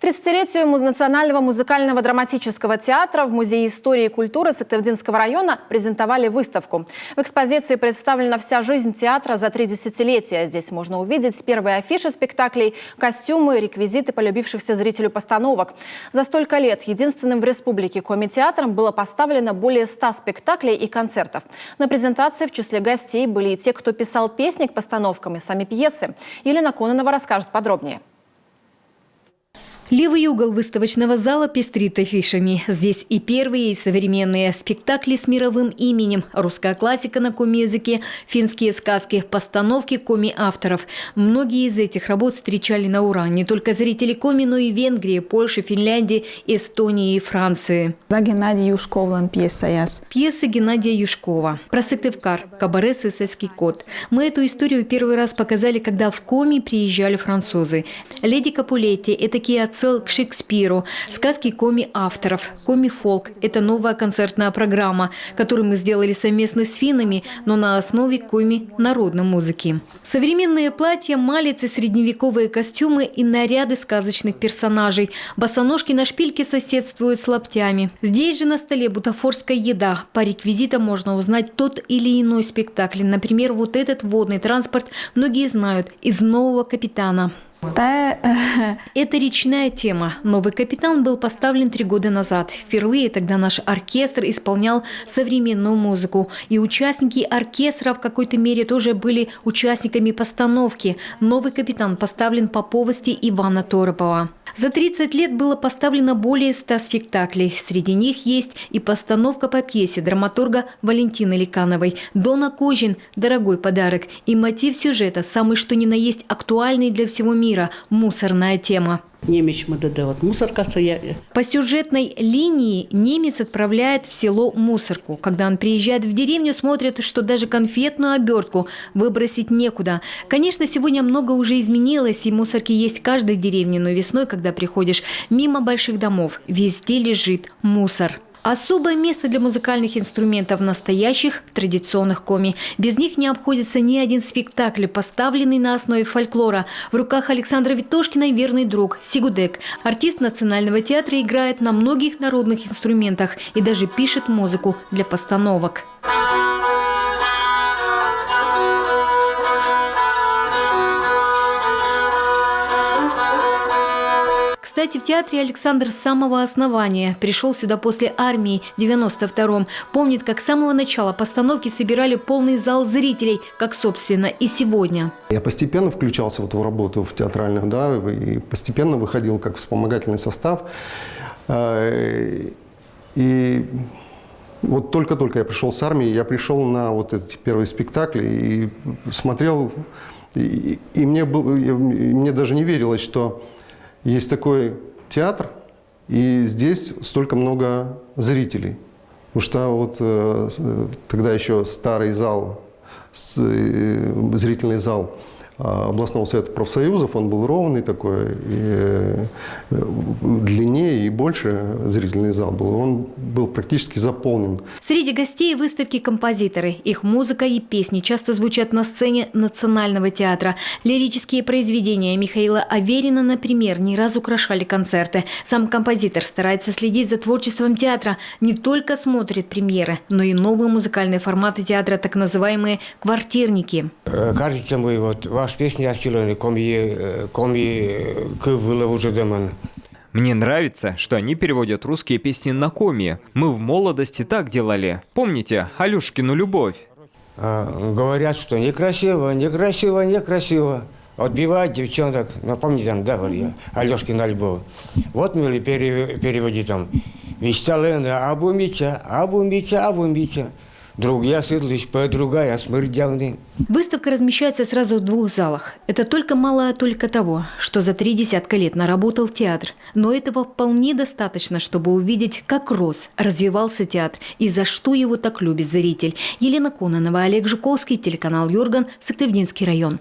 К 30-летию Национального музыкального драматического театра в Музее истории и культуры Сыктывдинского района презентовали выставку. В экспозиции представлена вся жизнь театра за 3 десятилетия. Здесь можно увидеть первые афиши спектаклей, костюмы, реквизиты полюбившихся зрителю постановок. За столько лет единственным в республике коми-театром было поставлено более 100 спектаклей и концертов. На презентации в числе гостей были и те, кто писал песни к постановкам и сами пьесы. Елена Кононова расскажет подробнее. Левый угол выставочного зала пестрит афишами. Здесь и первые, и современные спектакли с мировым именем, русская классика на коми-языке, финские сказки, постановки коми-авторов. Многие из этих работ встречали на ура не только зрители коми, но и Венгрии, Польши, Финляндии, Эстонии и Франции. Пьеса Геннадия Юшкова про Сыктывкар, кабаре «Сысольский кот». Мы эту историю первый раз показали, когда в коми приезжали французы. Леди Капулетти – этакий отсыл к Шекспиру, сказки коми-авторов. Коми-фолк – это новая концертная программа, которую мы сделали совместно с финнами, но на основе коми-народной музыки. Современные платья, малицы, средневековые костюмы и наряды сказочных персонажей. Босоножки на шпильке соседствуют с лаптями. Здесь же на столе бутафорская еда. По реквизитам можно узнать тот или иной спектакль. Например, вот этот водный транспорт многие знают из «Нового капитана». Это речная тема. «Новый капитан» был поставлен 3 года назад. Впервые тогда наш оркестр исполнял современную музыку. И участники оркестра в какой-то мере тоже были участниками постановки. «Новый капитан» поставлен по повести Ивана Торопова. За 30 лет было поставлено более 100 спектаклей. Среди них есть и постановка по пьесе драматурга Валентины Ликановой «Дона Кожин. Дорогой подарок». И мотив сюжета самый что ни на есть актуальный для всего мира – мусорная тема. По сюжетной линии немец отправляет в село мусорку. Когда он приезжает в деревню, смотрит, что даже конфетную обертку выбросить некуда. Конечно, сегодня много уже изменилось, и мусорки есть в каждой деревне, но весной, когда приходишь мимо больших домов, везде лежит мусор. Особое место для музыкальных инструментов настоящих, традиционных коми. Без них не обходится ни один спектакль, поставленный на основе фольклора. В руках Александра Витошкина верный друг Сигудек. Артист Национального театра играет на многих народных инструментах и даже пишет музыку для постановок. Кстати, в театре Александр с самого основания. Пришел сюда после армии в 92-м. Помнит, как с самого начала постановки собирали полный зал зрителей, как, собственно, и сегодня. Я постепенно включался в эту работу в театральную, да, и постепенно выходил как вспомогательный состав. И вот только-только я пришел с армии, я пришел на вот эти первые спектакли и смотрел, и мне даже не верилось, что есть такой театр, и здесь столько много зрителей. Потому что вот тогда еще старый зал, зрительный зал областного совета профсоюзов, он был ровный такой, и длиннее и больше зрительный зал был. Он был практически заполнен. Среди гостей выставки композиторы. Их музыка и песни часто звучат на сцене Национального театра. Лирические произведения Михаила Аверина, например, не раз украшали концерты. Сам композитор старается следить за творчеством театра. Не только смотрит премьеры, но и новые музыкальные форматы театра, так называемые квартирники. Кажется, мы вот ваши песни остилованы коми к вылову жедеман. Мне нравится, что они переводят русские песни на коми. Мы в молодости так делали. Помните Алешкину «Любовь»? Говорят, что некрасиво, некрасиво, некрасиво. Отбивают девчонок. Ну, помните, да, Алешкина «Любовь». Вот мы переводим там. Висталена, абумича, абумича, абумича. Другая сыдлись, другая смырдявны. Выставка размещается сразу в 2 залах. Это только малая толика того, что за 3 десятка лет наработал театр. Но этого вполне достаточно, чтобы увидеть, как рос, развивался театр и за что его так любит зритель. Елена Кононова, Олег Жуковский, телеканал Юрган, Сыктывдинский район.